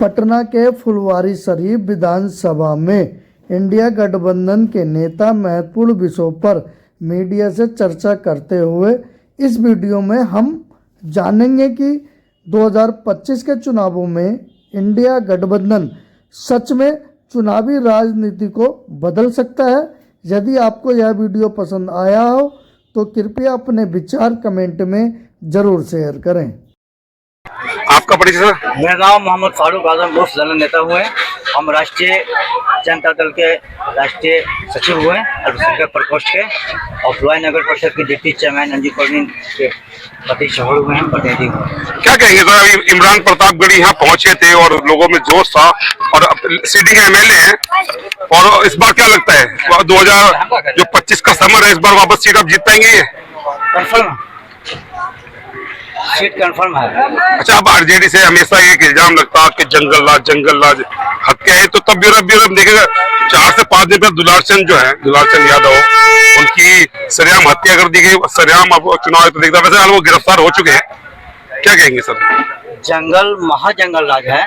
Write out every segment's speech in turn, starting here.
पटना के फुलवारी शरीफ विधानसभा में इंडिया गठबंधन के नेता महत्वपूर्ण विषयों पर मीडिया से चर्चा करते हुए इस वीडियो में हम जानेंगे कि 2025 के चुनावों में इंडिया गठबंधन सच में चुनावी राजनीति को बदल सकता है। यदि आपको यह वीडियो पसंद आया हो तो कृपया अपने विचार कमेंट में जरूर शेयर करें। आपका परिचय सर? मेरा नाम मोहम्मद फारूक आजम उर्फ दल नेता हुए हैं। हम राष्ट्रीय जनता दल के राष्ट्रीय सचिव हुए हैं अल्पसंख्यक प्रकोष्ठ के, और फुलवारी नगर परिषद के डिप्टी चेयरमैन अंजित परवीन के पति शहर हुए हैं, प्रतिनिधि हुए। क्या कहेंगे सर? इमरान प्रतापगढ़ी यहाँ पहुंचे थे और लोगों में जोश था और सिटिंग एमएलए हैं, और इस बार क्या लगता है 2025 का समर है, इस बार वापस सीट आप जीत पाएंगे? ये कंफर्म सीट कंफर्म है। अच्छा, अब आरजेडी से हमेशा एक इल्जाम लगता कि जंगल राज हत्या है, तो तब ब्यूरो देखेगा 4 से 5 दिन पहले दुलार चंद यादव, उनकी सरेआम हत्या कर दी गई। सरेआम अब चुनाव तो देखता, वैसे वो गिरफ्तार हो चुके हैं। क्या कहेंगे सर? जंगल महाजंगल राज है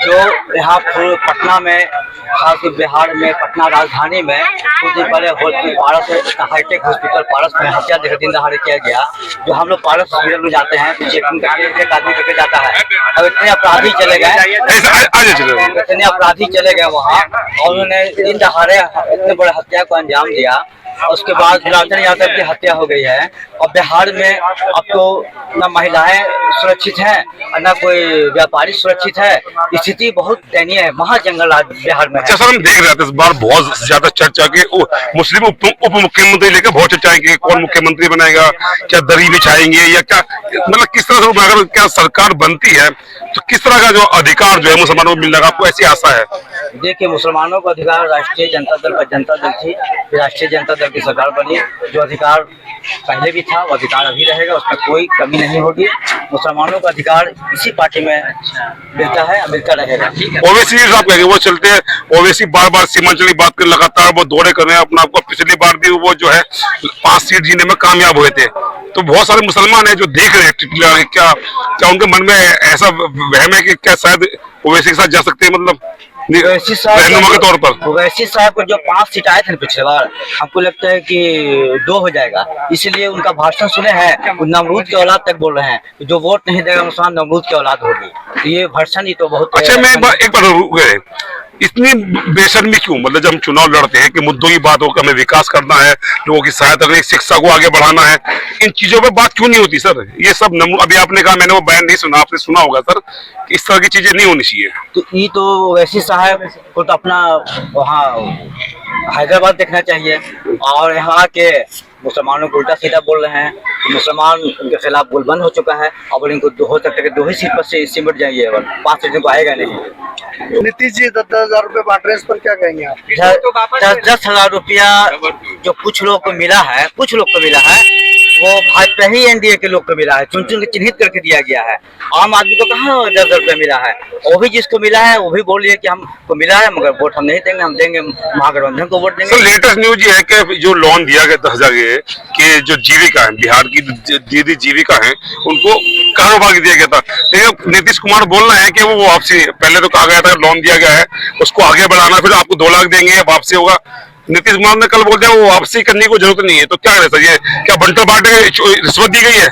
जो यहाँ पटना में, खासकर बिहार में, पटना राजधानी में कुछ दिन पहले पारस हाईटेक हॉस्पिटल पारस में हत्या दिन दहाड़े किया गया। जो हम लोग पारस हॉस्पिटल में जाते हैं तो चेकिंग करके एक आदमी करके जाता है। अब इतने अपराधी चले गए वहाँ, और उन्होंने दिन दहाड़े इतने बड़े हत्या को अंजाम दिया। उसके बाद दुलाचन यादव की हत्या हो गई है। और बिहार में अब तो न महिलाएं सुरक्षित हैं और न कोई व्यापारी सुरक्षित है। स्थिति बहुत दयनीय है, महाजंगल आज बिहार में है। अच्छा सर, हम देख रहे थे इस बार बहुत ज्यादा चर्चा की मुस्लिम उप मुख्यमंत्री लेकर बहुत चर्चा है कि कौन मुख्यमंत्री बनाएगा, क्या दरी बिछाएंगे या क्या, मतलब किस तरह से अगर क्या सरकार बनती है तो किस तरह का जो अधिकार जो है मुसलमानों को मिलने का आपको ऐसी आशा है? देखिए, मुसलमानों का अधिकार राष्ट्रीय जनता दल का जनता दल थी, राष्ट्रीय जनता दल की सरकार बनी। जो अधिकार पहले भी था वो अधिकार अभी रहेगा, उसमें कोई कमी नहीं होगी। मुसलमानों का अधिकार इसी पार्टी में मिलता है, मिलता रहेगा। ओवैसी साहब कहेंगे वो चलते हैं, ओवैसी बार सीमांचल बात कर लगातार वो दौरे कर रहे हैं अपना आपको। पिछली बार भी वो जो है 5 सीट जीने में कामयाब हुए थे। तो बहुत सारे मुसलमान हैं जो देख रहे हैं, क्या उनके मन में ऐसा वहम है कि क्या शायद ओवैसी के साथ जा सकते हैं, मतलब रहनुमा के तौर पर? ओवैसी साहब को जो 5 सीट आए थे पिछले बार, हमको लगता है कि 2 हो जाएगा। इसलिए उनका भाषण सुने हैं, नमरूद की औलाद तक बोल रहे हैं जो वोट नहीं देगा मुसलमान नमरूद की औलाद होगी। तो ये भाषण ही तो बहुत। अच्छा, मैं एक बार रुक गए, इतनी बेशर्मी क्यों? मतलब जब हम चुनाव लड़ते हैं कि मुद्दों की बात हो कि हमें विकास करना है, लोगों की सहायता करनी, शिक्षा को आगे बढ़ाना है, इन चीजों पे बात क्यों नहीं होती सर? ये सब अभी आपने कहा, मैंने वो बयान नहीं सुना, आपने सुना होगा सर, कि इस तरह की चीजें नहीं होनी चाहिए। तो ये तो वैसी साहब को तो अपना वहाँ हैदराबाद देखना चाहिए, और यहाँ के मुसलमानों को उल्टा सीधा बोल रहे हैं। मुसलमान उनके खिलाफ गोलबंद हो चुका है, और इनको हो सकता है कि 2 ही सीट पर से सिमट जाइए, 5 सीटों को आएगा नहीं। नीतीश जी 10,000 रुपए बांट रहे हैं, इस पर क्या कहेंगे आप? 10,000 रुपया जो कुछ लोग को मिला है वो भाजपा ही एनडीए के लोग को मिला है, चुन के चिन्हित करके दिया गया है। आम आदमी को कहाँ 10,000 रुपया मिला है? वो भी जिसको मिला है वो भी बोलिए कि हमको मिला है, मगर वोट हम नहीं देंगे, हम देंगे महागठबंधन को वोट देंगे। लेटेस्ट न्यूज ये है कि जो लोन दिया गया 10,000 के जो जीविका है, बिहार की दीदी जीविका है, उनको कारोबार दिया गया था। लेकिन नीतीश कुमार बोल रहे हैं कि वो वापसी, पहले तो कहा गया था लोन दिया गया है उसको आगे बढ़ाना, फिर आपको 2 लाख देंगे, वापसी होगा। नीतीश कुमार ने कल बोल दिया वो वापसी करने की जरूरत नहीं है। तो क्या है सर, ये क्या बंटर बांटे रिश्वत दी गई है?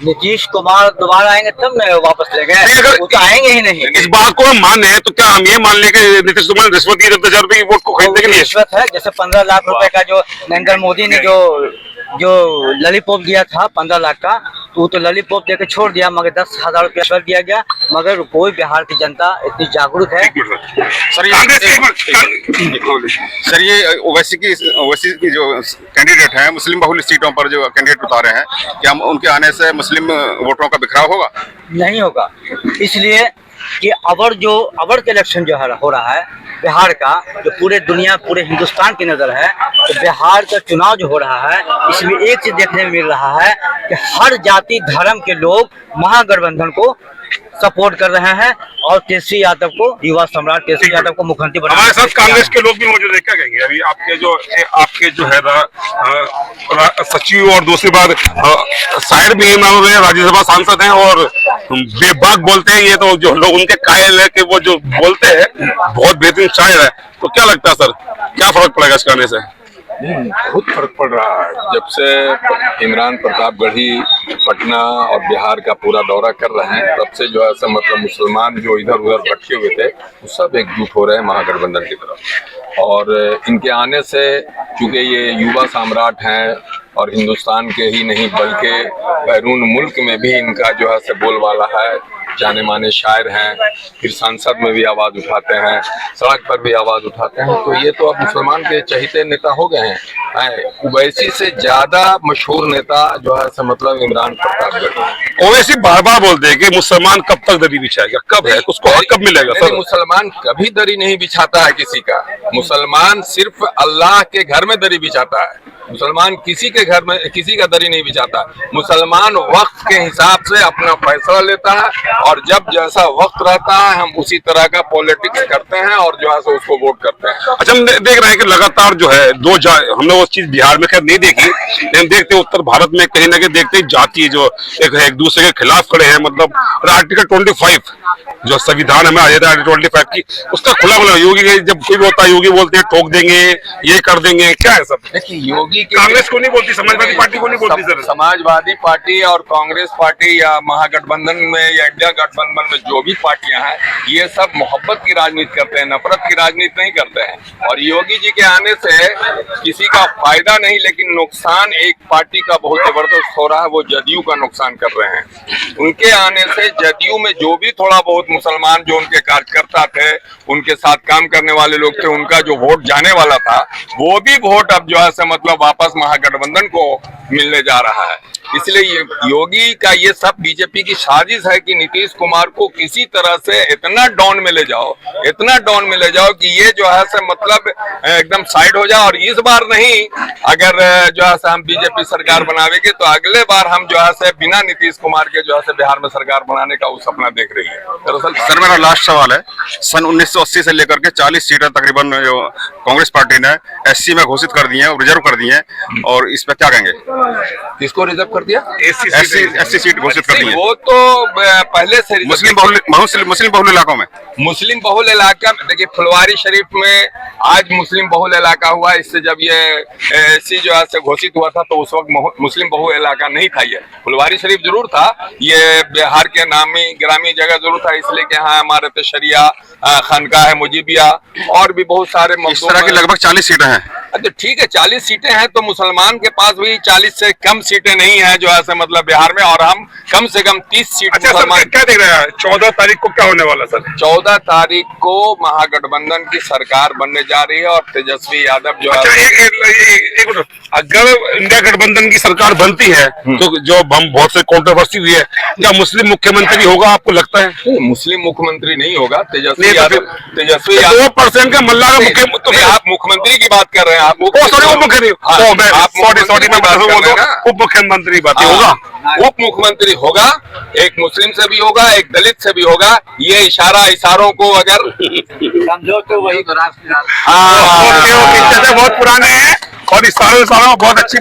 नीतीश कुमार दोबारा आएंगे तब न वापस लेंगे, वो तो आएंगे ही नहीं। इस बात को हम माने तो क्या हम ये मान लें कि नीतीश कुमार ने रिश्वत दी 10,000 रुपए की वोट को खरीदने के लिए? रिश्वत है, जैसे 15 लाख रुपए का जो नरेंद्र मोदी ने जो लॉलीपॉप दिया था 15 लाख का, तो वो तो लॉलीपॉप देकर छोड़ दिया, मगर 10,000 रुपया रिश्वत दिया गया। मगर कोई बिहार की जनता इतनी जागरूक है। सर ये ओवैसी की जो कैंडिडेट है, मुस्लिम बहुल सीटों पर जो कैंडिडेट उतारे हैं, क्या उनके आने से मुस्लिम वोटरों का बिखराव होगा? नहीं होगा, इसलिए कि अवर के इलेक्शन जो है हो रहा है बिहार का, जो पूरे दुनिया पूरे हिंदुस्तान की नजर है, तो बिहार का चुनाव जो हो रहा है इसमें एक चीज देखने में मिल रहा है कि हर जाति धर्म के लोग महागठबंधन को सपोर्ट कर रहे हैं और केसी यादव को, युवा सम्राट केसी यादव को मुख्यमंत्री बनाने हमारे की साथ कोशिश कर रहे कांग्रेस हैं। के लोग भी मौजूद है, क्या कहेंगे अभी आपके जो है सचिव और दूसरी बात शायर भी मान रहे हैं, राज्यसभा सांसद हैं और बेबाक बोलते हैं, ये तो जो लोग उनके कायल है कि वो जो बोलते हैं बहुत बेहतरीन शायर है, तो क्या लगता है सर क्या फर्क पड़ेगा इस गाने से? बहुत फर्क पड़ रहा है। जब से इमरान प्रतापगढ़ी पटना और बिहार का पूरा दौरा कर रहे हैं, तब से जो है सब मतलब मुसलमान जो इधर उधर भटके हुए थे वो सब एकजुट हो रहे हैं महागठबंधन की तरफ। और इनके आने से चूंकि ये युवा सम्राट हैं और हिंदुस्तान के ही नहीं बल्कि बैरून मुल्क में भी इनका जो है से बोलबाला है, जाने माने शायर हैं, फिर संसद में भी आवाज उठाते हैं, सड़क पर भी आवाज उठाते हैं, तो ये तो अब मुसलमान के चहीते नेता हो गए हैं। ओवैसी से ज्यादा मशहूर नेता जो है से मतलब इमरान प्रतापगढ़ी। ओवैसी बार बार बोलते हैं कि मुसलमान कब तक दरी बिछाएगा, कब है उसको हक कब मिलेगा नहीं, सर? मुसलमान कभी दरी नहीं बिछाता है किसी का। मुसलमान सिर्फ अल्लाह के घर में दरी बिछाता है। मुसलमान किसी के घर में किसी का दरी नहीं बिछाता। मुसलमान वक्त के हिसाब से अपना फैसला लेता है और जब जैसा वक्त रहता है हम उसी तरह का पॉलिटिक्स करते हैं और जो है सो उसको वोट करते हैं। अच्छा, हम देख रहे हैं कि लगातार जो है हमने वो चीज बिहार में खैर नहीं देखी, लेकिन देखते हैं उत्तर भारत में कहीं ना कहीं देखते हैं जाति जो एक दूसरे के खिलाफ खड़े हैं। मतलब आर्टिकल 25 जो संविधान हमें आ जाता है आर्टिकल 25 की, उसका खुला योगी के जब कोई भी होता है योगी बोलते हैं ठोक देंगे, ये कर देंगे, क्या है सब? देखिए योगी के कांग्रेस को नहीं बोलती, समाजवादी पार्टी को नहीं बोलती सर। समाजवादी पार्टी और कांग्रेस पार्टी या महागठबंधन में या इंडिया गठबंधन में जो भी पार्टियां हैं ये सब मोहब्बत की राजनीति करते हैं, नफरत की राजनीति नहीं करते हैं। और योगी जी के आने से किसी का फायदा नहीं लेकिन नुकसान एक पार्टी का बहुत जबरदस्त हो रहा है, वो जदयू का नुकसान कर रहे हैं। उनके आने से जदयू में जो भी थोड़ा बहुत मुसलमान जो उनके कार्यकर्ता थे, उनके साथ काम करने वाले लोग थे, उनका जो वोट जाने वाला था वो भी वोट अब जो है से मतलब वापस महागठबंधन को मिलने जा रहा है। इसलिए ये योगी का ये सब बीजेपी की साजिश है कि नीतीश कुमार को किसी तरह से इतना डाउन में ले जाओ, इतना डाउन में ले जाओ कि ये जो है से मतलब एकदम साइड हो जाए। और इस बार नहीं, अगर जो है से हम बीजेपी सरकार बनावेंगे तो अगले बार हम जो है से बिना नीतीश कुमार के जो है से बिहार में सरकार बनाने का वो सपना देख रही है। दरअसल सर मेरा लास्ट सवाल है, सन 1980 से लेकर के 40 सीटें तकरीबन जो कांग्रेस पार्टी ने एससी में घोषित कर दी हैं, रिजर्व कर दी हैं, और इस पर क्या कहेंगे? किसको रिजर्व कर दिया? एससी सीट घोषित कर दी है। वो तो पहले से मुस्लिम बहुल इलाकों में, मुस्लिम बहुल इलाका में देखिए फुलवारी शरीफ में आज मुस्लिम बहुल इलाका हुआ। इससे जब ये एससी जो है से घोषित हुआ था तो उस वक्त मुस्लिम बहुल इलाका नहीं था। ये फुलवारी शरीफ जरूर था, ये बिहार के नामी ग्रामीण जगह जरूर था, इसलिए कि यहाँ हमारे तो शरिया खानका है, मुजीबिया और भी बहुत सारे इस तरह की लगभग 40 सीटें हैं। अच्छा ठीक है, 40 सीटें हैं तो मुसलमान के पास भी 40 से कम सीटें नहीं है जो है मतलब बिहार में, और हम कम से कम 30 सीट अच्छा सर, क्या देख रहे हैं 14 तारीख को क्या होने वाला सर? 14 तारीख को महागठबंधन की सरकार बनने जा रही है और तेजस्वी यादव जो अच्छा, एक मिनट, अगर इंडिया गठबंधन की सरकार बनती है तो जो बहुत से कंट्रोवर्सी हुई है, क्या मुस्लिम मुख्यमंत्री होगा आपको लगता है? मुस्लिम मुख्यमंत्री नहीं होगा, तेजस्वी नहीं, तो यादव। फिर- तेजस्वी 2% का मल्ला का मुख्यमंत्री नहीं, आप मुख्यमंत्री की बात कर रहे हैं। आप उप मुख्यमंत्री बात होगा, उप मुख्यमंत्री होगा, एक मुस्लिम से भी होगा, एक दलित से भी होगा। ये इशारों को अगर समझो तो वही तो राष्ट्र बहुत पुराने हैं और इशारों बहुत अच्छी।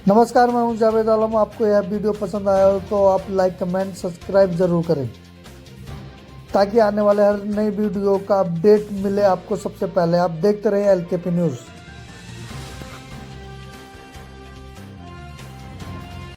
नमस्कार, मैं हूं जावेद आलम। आपको यह वीडियो पसंद आया हो तो आप लाइक कमेंट सब्सक्राइब जरूर करें ताकि आने वाले हर नई वीडियो का अपडेट मिले आपको सबसे पहले। आप देखते रहिए LKP न्यूज़।